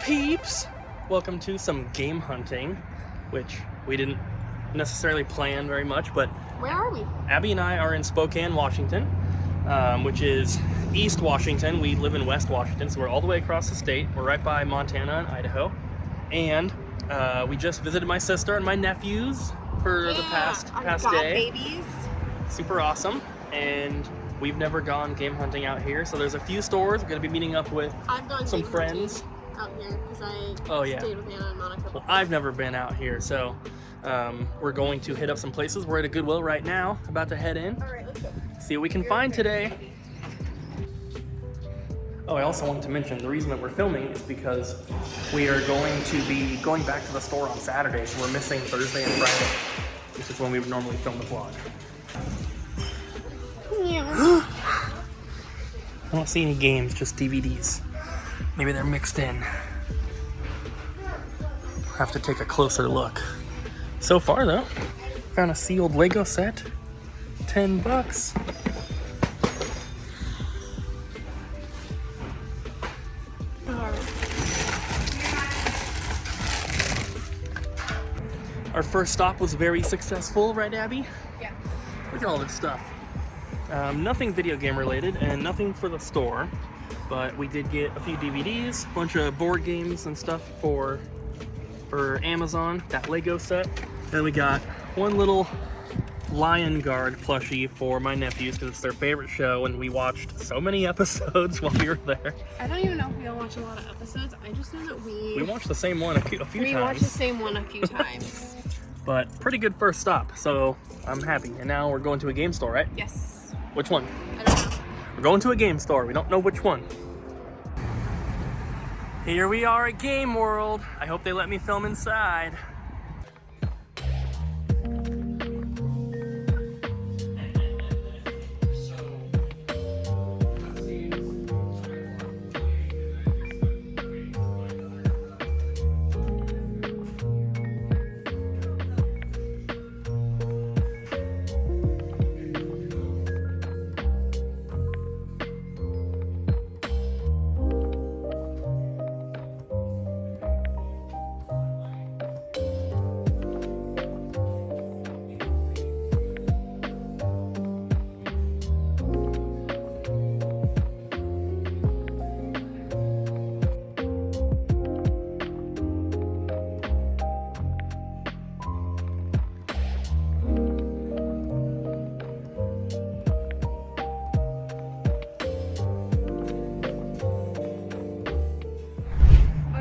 peeps? Welcome to some game hunting, which we didn't necessarily plan very much, but where are we? Abby and I are in Spokane, Washington, which is East Washington. We live in West Washington, so we're all the way across the state. We're right by Montana and Idaho, and we just visited my sister and my nephews for the past day. Babies. Super awesome, and we've never gone game hunting out here, so there's a few stores. We're going to be meeting up with some friends out here because I stayed with Anna and Monica. Well, I've never been out here, so we're going to hit up some places. We're at a Goodwill right now, about to head in. All right, let's go. See what we can find today. Oh, I also wanted to mention the reason that we're filming is because we are going to be going back to the store on Saturday, so we're missing Thursday and Friday, which is when we would normally film the vlog. Yeah. I don't see any games, just DVDs. Maybe they're mixed in. Have to take a closer look. So far though, found a sealed Lego set, $10. Our first stop was very successful, right, Abby? Yeah. Look at all this stuff. Nothing video game related and nothing for the store, but we did get a few DVDs, a bunch of board games and stuff for Amazon, that Lego set. Then we got one little Lion Guard plushie for my nephews because it's their favorite show, and we watched so many episodes while we were there. I don't even know if we all watch a lot of episodes. I just know that we watched the same one a few times. We watched the same one a few times. But pretty good first stop, so I'm happy. And now we're going to a game store, right? Yes. Which one? I don't know. We're going to a game store. We don't know which one. Here we are at Game World. I hope they let me film inside.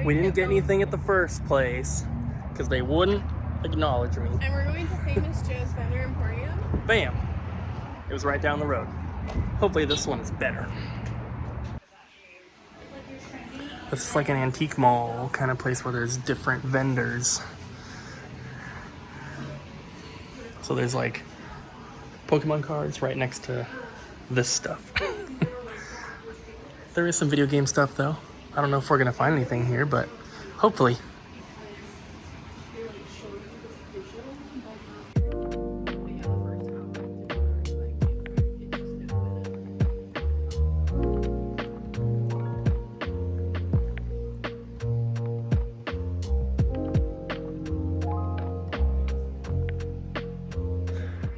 We didn't get anything at the first place because they wouldn't acknowledge me. And we're going to Famous Joe's Feather Emporium. Bam! It was right down the road. Hopefully this one is better. This is like an antique mall kind of place where there's different vendors. So there's like Pokemon cards right next to this stuff. There is some video game stuff though. I don't know if we're gonna find anything here, but hopefully.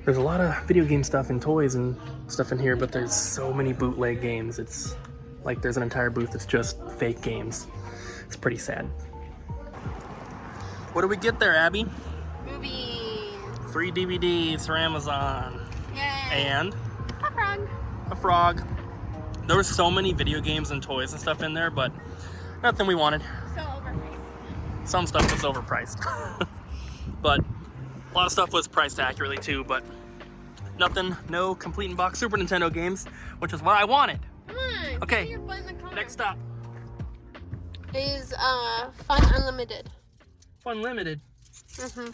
There's a lot of video game stuff and toys and stuff in here, but there's so many bootleg games. It's like there's an entire booth that's just fake games. It's pretty sad. What do we get there, Abby? Movies. 3 DVDs for Amazon. Yay. And a frog. A frog. There were so many video games and toys and stuff in there, but nothing we wanted. So overpriced. Some stuff was overpriced. But a lot of stuff was priced accurately too, but nothing, no complete in-box Super Nintendo games, which is what I wanted. Come on. Okay, Your butt in the car. next stop. Is Fun Unlimited. Fun Limited. Mm-hmm.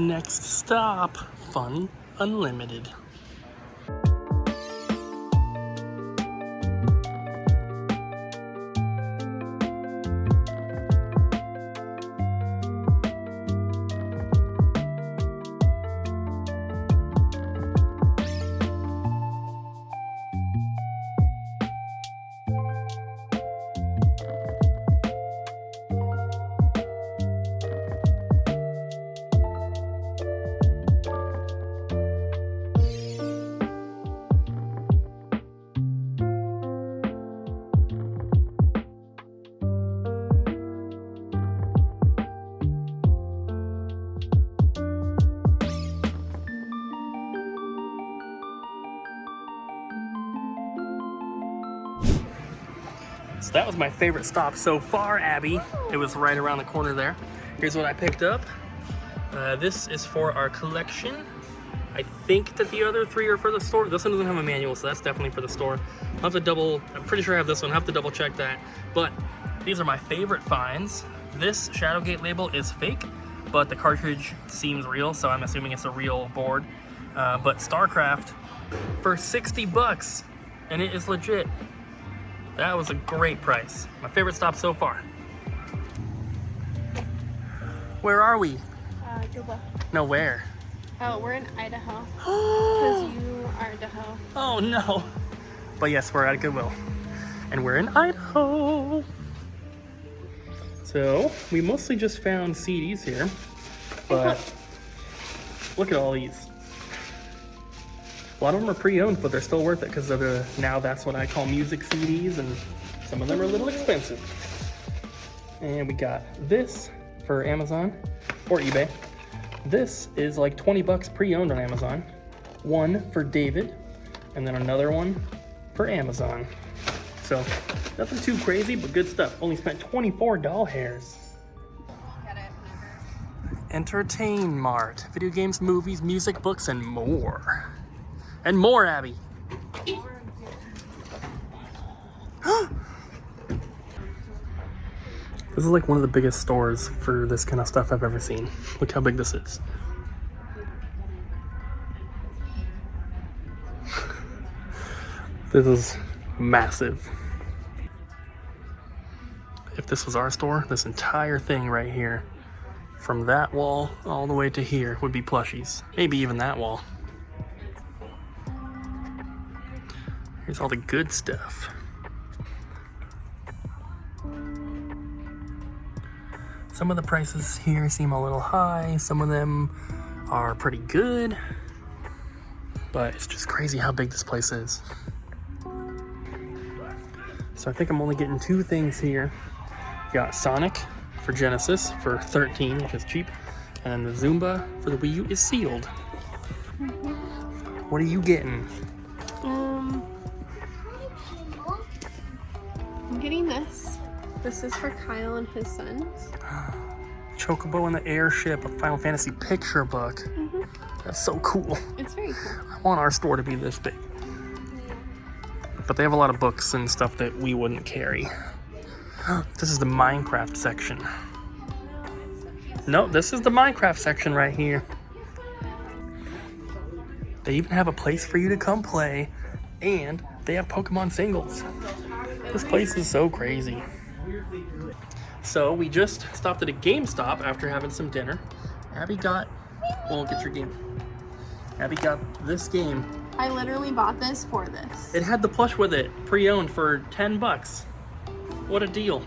Next stop, Fun Unlimited. So that was my favorite stop so far, Abby. It was right around the corner there. Here's what I picked up. This is for our collection. I think that the other 3 are for the store. This one doesn't have a manual, so that's definitely for the store. I'll have to I'm pretty sure I have this one. I'll have to double check that. But these are my favorite finds. This Shadowgate label is fake, but the cartridge seems real, so I'm assuming it's a real board. But StarCraft for 60 bucks, and it is legit. That was a great price. My favorite stop so far. Where are we? Goodwill. No, where? Oh, we're in Idaho. Because you are Idaho. Oh no. But yes, we're at Goodwill. And we're in Idaho. So, we mostly just found CDs here. But look at all these. A lot of them are pre-owned, but they're still worth it because now that's what I call music CDs, and some of them are a little expensive. And we got this for Amazon or eBay. This is like 20 bucks pre-owned on Amazon. One for David, and then another one for Amazon. So nothing too crazy, but good stuff. Only spent 24 doll hairs. EntertainMART. Video games, movies, music, books, and more. And more, Abby. This is like one of the biggest stores for this kind of stuff I've ever seen. Look how big this is. This is massive. If this was our store, this entire thing right here, from that wall all the way to here, would be plushies. Maybe even that wall. Here's all the good stuff. Some of the prices here seem a little high. Some of them are pretty good. But it's just crazy how big this place is. So I think I'm only getting 2 things here. Got Sonic for Genesis for $13, which is cheap. And the Zumba for the Wii U is sealed. What are you getting? I'm getting this. This is for Kyle and his sons. Chocobo and the Airship, a Final Fantasy picture book. That's so cool. It's very cool. I want our store to be this big. But they have a lot of books and stuff that we wouldn't carry. This is the Minecraft section. No, this is the Minecraft section right here. They even have a place for you to come play, and they have Pokemon singles. This place is so crazy. So we just stopped at a GameStop after having some dinner. Abby got, well, get your game. Abby got this game. I literally bought this for this. It had the plush with it, pre-owned for 10 bucks. What a deal.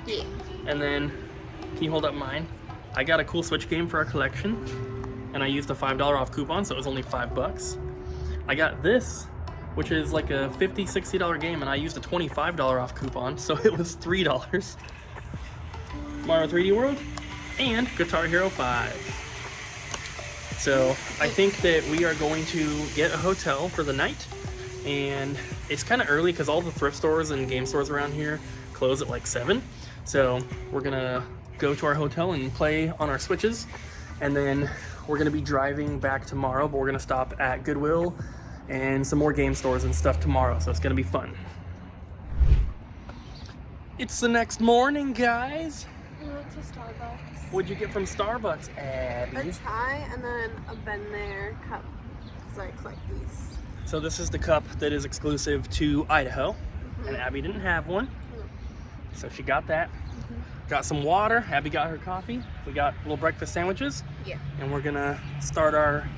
Yeah. And then, can you hold up mine? I got a cool Switch game for our collection, and I used a $5 off coupon, so it was only 5 bucks. I got this, which is like a $50, $60 game, and I used a $25 off coupon, so it was $3. Mario 3D World, and Guitar Hero 5. So I think that we are going to get a hotel for the night, and it's kind of early because all the thrift stores and game stores around here close at like 7. So we're gonna go to our hotel and play on our Switches, and then we're gonna be driving back tomorrow, but we're gonna stop at Goodwill and some more game stores and stuff tomorrow, so it's gonna be fun. It's the next morning, guys. We went to Starbucks. What'd you get from Starbucks, Abby? A chai and then a Ben There cup, because I collect these. So this is the cup that is exclusive to Idaho, and Abby didn't have one, so she got that. Got some water. Abby got her coffee. We got little breakfast sandwiches. Yeah. And we're gonna start our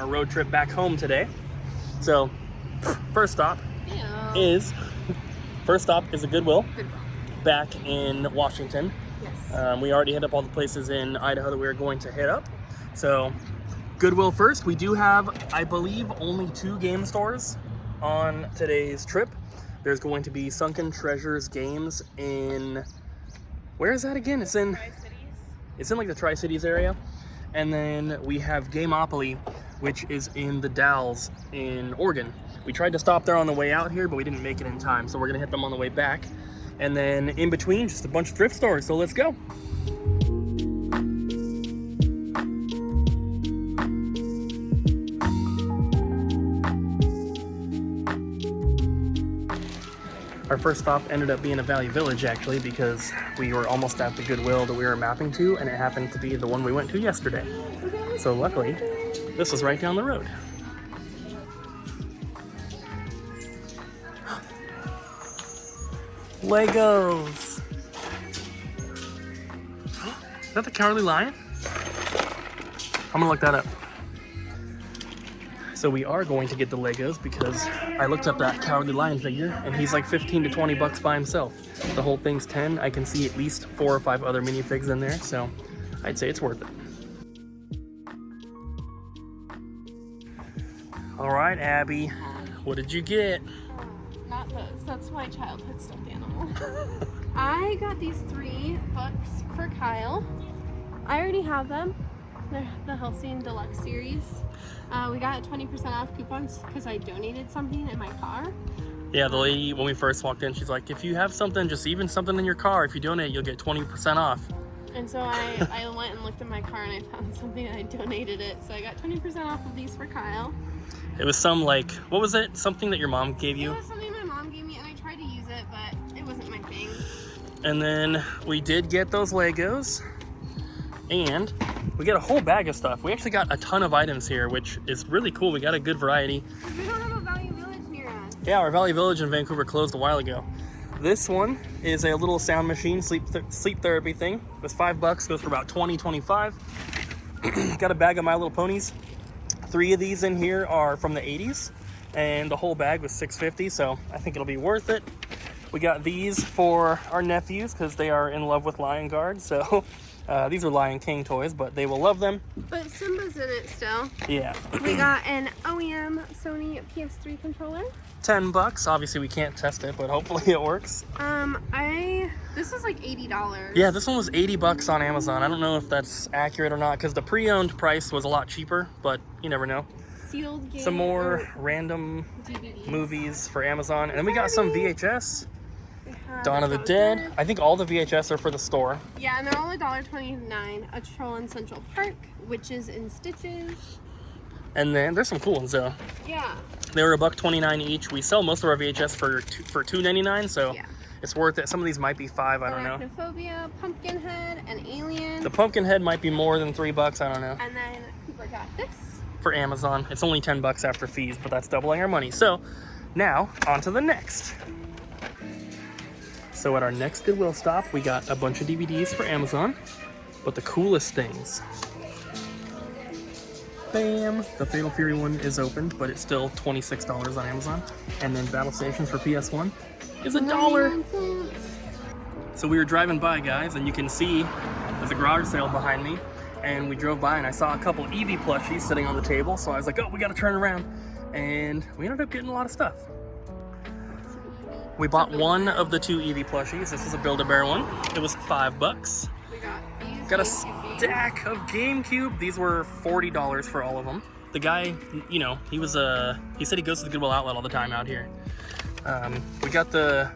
road trip back home today. So first stop is a Goodwill. Back in Washington. Yes. We already hit up all the places in Idaho that we were going to hit up. So Goodwill first. We do have, I believe, only 2 game stores on today's trip. There's going to be Sunken Treasures Games in, where is that again? It's in like the Tri-Cities area. And then we have Gameopoly, which is in the Dalles in Oregon. We tried to stop there on the way out here, but we didn't make it in time, so we're gonna hit them on the way back. And then in between, just a bunch of thrift stores. So let's go. Our first stop ended up being a Valley Village, actually, because we were almost at the Goodwill that we were mapping to, and it happened to be the one we went to yesterday. So luckily, this was right down the road. Legos! Is that the Cowardly Lion? I'm gonna look that up. So we are going to get the Legos because I looked up that Cowardly Lion figure and he's like 15 to 20 bucks by himself. The whole thing's 10. I can see at least 4 or 5 other minifigs in there, so I'd say it's worth it. All right, Abby, what did you get? Not those. That's my childhood stuffed animal. I got these 3 books for Kyle. I already have them. They're the Helsing Deluxe series. We got 20% off coupons because I donated something in my car. Yeah, the lady, when we first walked in, she's like, if you have something, just even something in your car, if you donate, you'll get 20% off. And so I went and looked in my car and I found something and I donated it. So I got 20% off of these for Kyle. It was some like, what was it? Something that your mom gave you? It was something my mom gave me and I tried to use it, but it wasn't my thing. And then we did get those Legos. And we got a whole bag of stuff. We actually got a ton of items here, which is really cool. We got a good variety. We don't have a Valley Village near us. Yeah, our Valley Village in Vancouver closed a while ago. This one is a little sound machine, sleep therapy thing. It was $5, goes for about 20, 25. Got a bag of My Little Ponies. 3 of these in here are from the 80s, and the whole bag was $6.50, so I think it'll be worth it. We got these for our nephews because they are in love with Lion Guard, so these are Lion King toys, but they will love them. But Simba's in it still. Yeah. We got an OEM Sony PS3 controller. $10. Obviously, we can't test it, but hopefully it works. This was like $80. Yeah, this one was $80 on Amazon. I don't know if that's accurate or not because the pre-owned price was a lot cheaper, but you never know. Sealed game. Some more random DVDs. Movies for Amazon, and then we got some VHS. Dawn of the Dead. I think all the VHS are for the store. Yeah, and they're all $1.29. A Troll in Central Park, Witches in Stitches. And then there's some cool ones though. Yeah. They were $1.29 each. We sell most of our VHS for $2.99, so yeah. It's worth it. Some of these might be $5. I don't know. Arachnophobia, Pumpkinhead, and Alien. The Pumpkinhead might be more than $3. I don't know. And then Cooper got this for Amazon. It's only $10 after fees, but that's doubling our money. So now on to the next. So at our next Goodwill stop, we got a bunch of DVDs for Amazon, but the coolest things. Bam! The Fatal Fury one is open, but it's still $26 on Amazon. And then Battle Stations for PS1 is $1. So we were driving by, guys, and you can see there's a garage sale behind me. And we drove by and I saw a couple Eevee plushies sitting on the table. So I was like, oh, we gotta turn around. And we ended up getting a lot of stuff. We bought one of the 2 Eevee plushies. This is a Build-A-Bear one. It was $5. We got these. Got a stack of GameCube. These were $40 for all of them. The guy, you know, he said he goes to the Goodwill outlet all the time out here. We got the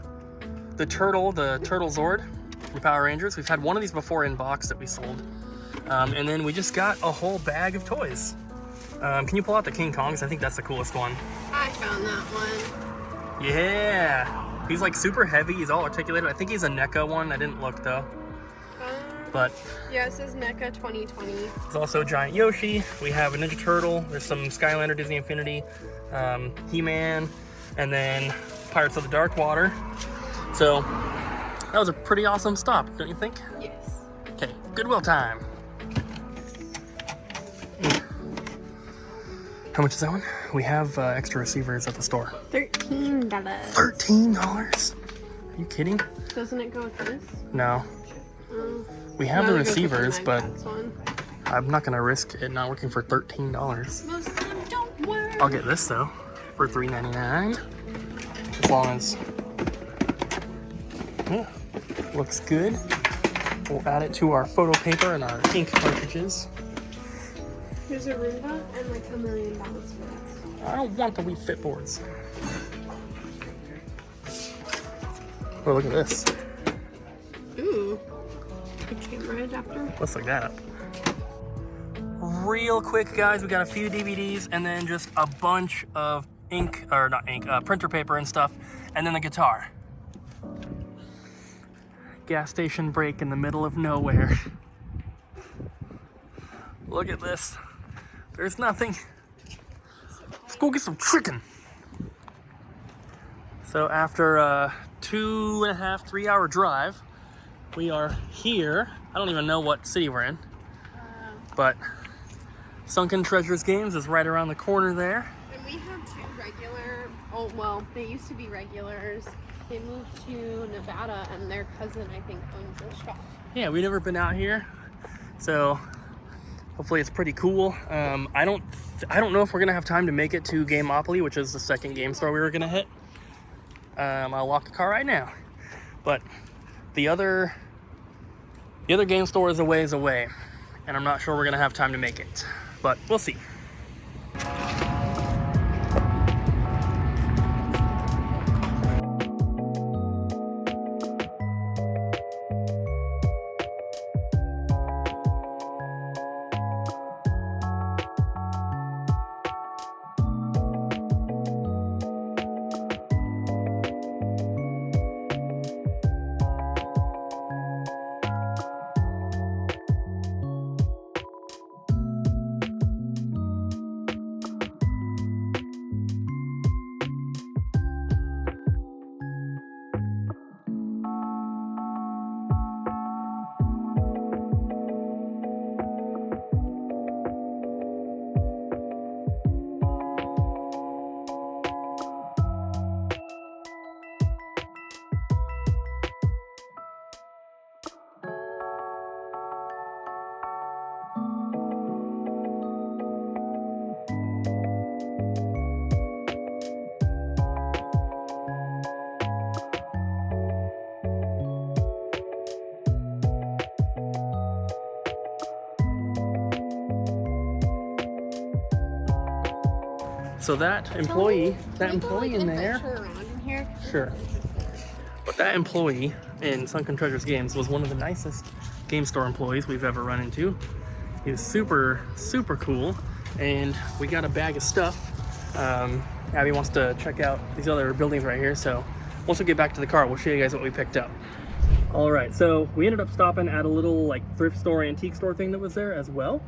Turtle Zord from Power Rangers. We've had one of these before in box that we sold. And then we just got a whole bag of toys. Can you pull out the King Kongs? I think that's the coolest one. I found that one. Yeah. He's like super heavy. He's all articulated. I think he's a NECA one. I didn't look though. But yeah, it says NECA 2020. There's also Giant Yoshi. We have a Ninja Turtle. There's some Skylander Disney Infinity, He-Man, and then Pirates of the Dark Water. So that was a pretty awesome stop, don't you think? Yes. Okay, Goodwill time. How much is that one? We have extra receivers at the store. $13. $13? Are you kidding? Doesn't it go with this? No. We have the receivers, but one. I'm not gonna risk it not working for $13. Most of them don't work. I'll get this though for $3.99. As long as looks good. We'll add it to our photo paper and our ink cartridges. There's a Roomba and like $1 million for that stuff. I don't want the Wii Fit boards. Oh, look at this. Ooh. A camera adapter. Let's look that up. Real quick, guys, we got a few DVDs and then just a bunch of printer paper and stuff, and then the guitar. Gas station break in the middle of nowhere. Look at this. There's nothing. Let's go get some chicken. So after a 2.5, 3 hour drive, we are here. I don't even know what city we're in, but Sunken Treasures Games is right around the corner there. And we have two regular, oh, well, they used to be regulars. They moved to Nevada, and their cousin, I think, owns a shop. Yeah, we've never been out here, so hopefully it's pretty cool. I don't know if we're gonna have time to make it to Gameopoly, which is the second game store we were gonna hit. I'll lock the car right now, but the other game store is a ways away, and I'm not sure we're gonna have time to make it, but we'll see. So that employee in there, sure. But that employee in Sunken Treasures Games was one of the nicest game store employees we've ever run into. He was super, super cool, and we got a bag of stuff. Abby wants to check out these other buildings right here, so once we get back to the car, we'll show you guys what we picked up. All right, so we ended up stopping at a little like thrift store, antique store thing that was there as well.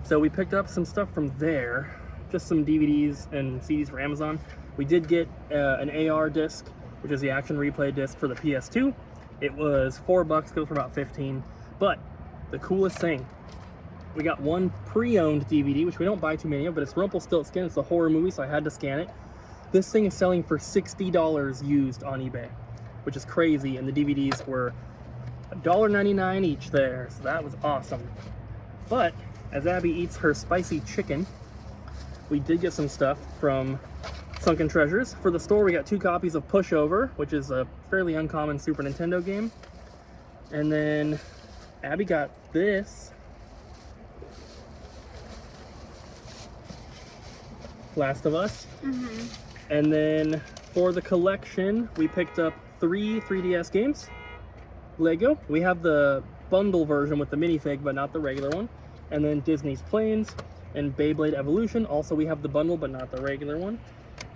So we picked up some stuff from there. Just some DVDs and CDs for Amazon. We did get an AR disc, which is the action replay disc for the PS2. It was $4, goes for about 15. But the coolest thing, we got one pre-owned DVD, which we don't buy too many of, but it's Rumpelstiltskin. It's a horror movie, so I had to scan it. This thing is selling for $60 used on eBay, which is crazy, and the DVDs were $1.99 each there, so that was awesome. But as Abby eats her spicy chicken, we did get some stuff from Sunken Treasures. For the store, we got 2 copies of Pushover, which is a fairly uncommon Super Nintendo game. And then Abby got this. Last of Us. Mm-hmm. And then for the collection, we picked up 3 3DS games. Lego. We have the bundle version with the minifig, but not the regular one. And then Disney's Planes and Beyblade Evolution. Also, we have the bundle, but not the regular one.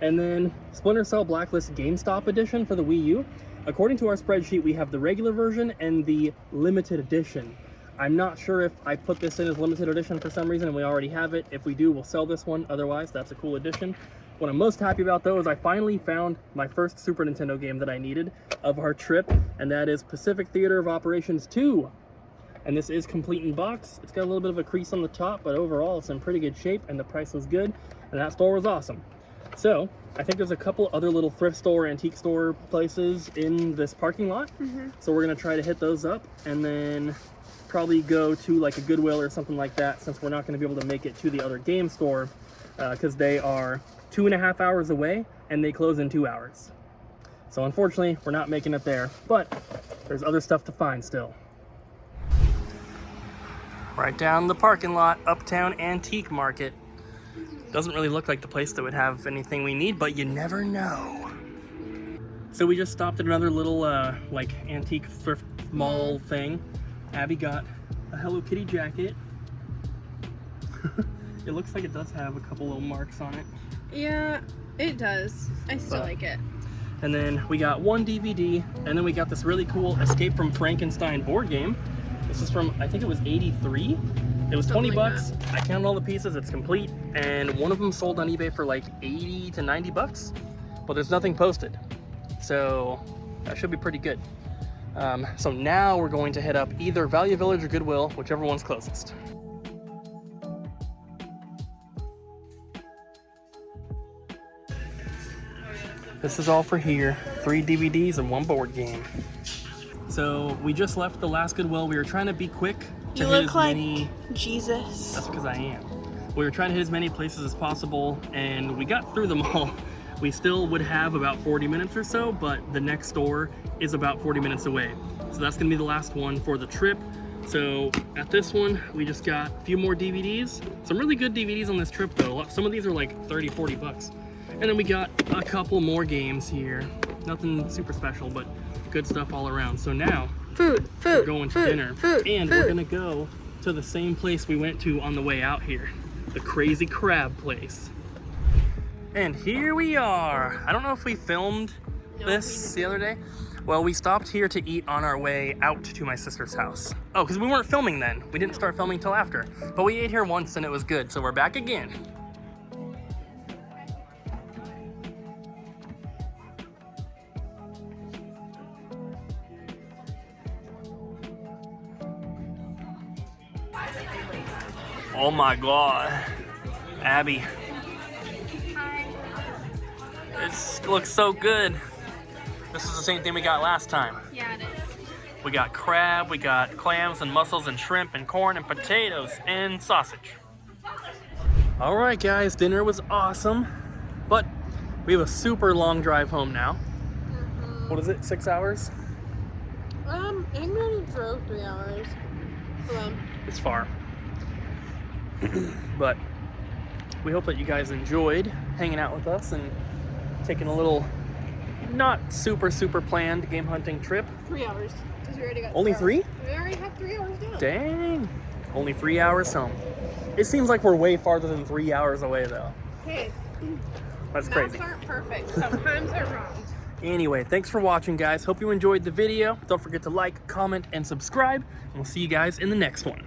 And then Splinter Cell Blacklist GameStop edition for the Wii U. According to our spreadsheet, we have the regular version and the limited edition. I'm not sure if I put this in as limited edition for some reason and we already have it. If we do, we'll sell this one. Otherwise, that's a cool edition. What I'm most happy about, though, is I finally found my first Super Nintendo game that I needed of our trip, and that is Pacific Theater of Operations 2. And this is complete in box. It's got a little bit of a crease on the top, but overall it's in pretty good shape, and the price was good, and that store was awesome. So I think there's a couple other little thrift store, antique store places in this parking lot. So we're gonna try to hit those up, and then probably go to like a Goodwill or something like that, since we're not gonna be able to make it to the other game store, because they are 2.5 hours away, and they close in 2 hours. So unfortunately, we're not making it there, but there's other stuff to find still. Right down the parking lot, Uptown Antique Market. Doesn't really look like the place that would have anything we need, but you never know. So we just stopped at another little like antique thrift mall thing. Abby got a Hello Kitty jacket. It looks like it does have a couple little marks on it. Yeah, it does. I still like it. And then we got one DVD, and then we got this really cool Escape from Frankenstein board game. This is from, I think it was 83. It was 20 bucks. I counted all the pieces, it's complete. And one of them sold on eBay for like 80 to 90 bucks, but there's nothing posted. So that should be pretty good. So now we're going to hit up either Value Village or Goodwill, whichever one's closest. This is all for here. 3 DVDs and 1 board game. So we just left the last Goodwill. We were trying to be quick to hit as many. Jesus. That's because I am. We were trying to hit as many places as possible, and we got through them all. We still would have about 40 minutes or so, but the next store is about 40 minutes away. So that's gonna be the last one for the trip. So at this one, we just got a few more DVDs. Some really good DVDs on this trip though. Some of these are like 30, 40 bucks. And then we got a couple more games here. Nothing super special, but good stuff all around. So now, we're going to dinner. We're gonna go to the same place we went to on the way out here. The Crazy Crab place. And here we are. I don't know if we filmed this the other day. Well, we stopped here to eat on our way out to my sister's house. Oh, because we weren't filming then. We didn't start filming till after. But we ate here once and it was good, so we're back again. Oh my God, Abby. It looks so good. This is the same thing we got last time. Yeah, it is. We got crab, we got clams and mussels and shrimp and corn and potatoes and sausage. All right, guys, dinner was awesome, but we have a super long drive home now. What is it, 6 hours? I think we only drove 3 hours. It's far. But we hope that you guys enjoyed hanging out with us and taking a little not super planned game hunting trip. 3 hours, because we already got only 3? We already have 3 hours down. Dang, only 3 hours home. It seems like we're way farther than 3 hours away though. Hey, that's crazy. maps aren't perfect. Sometimes they're wrong. Anyway, thanks for watching, guys. Hope you enjoyed the video. Don't forget to like, comment, and subscribe, and we'll see you guys in the next one.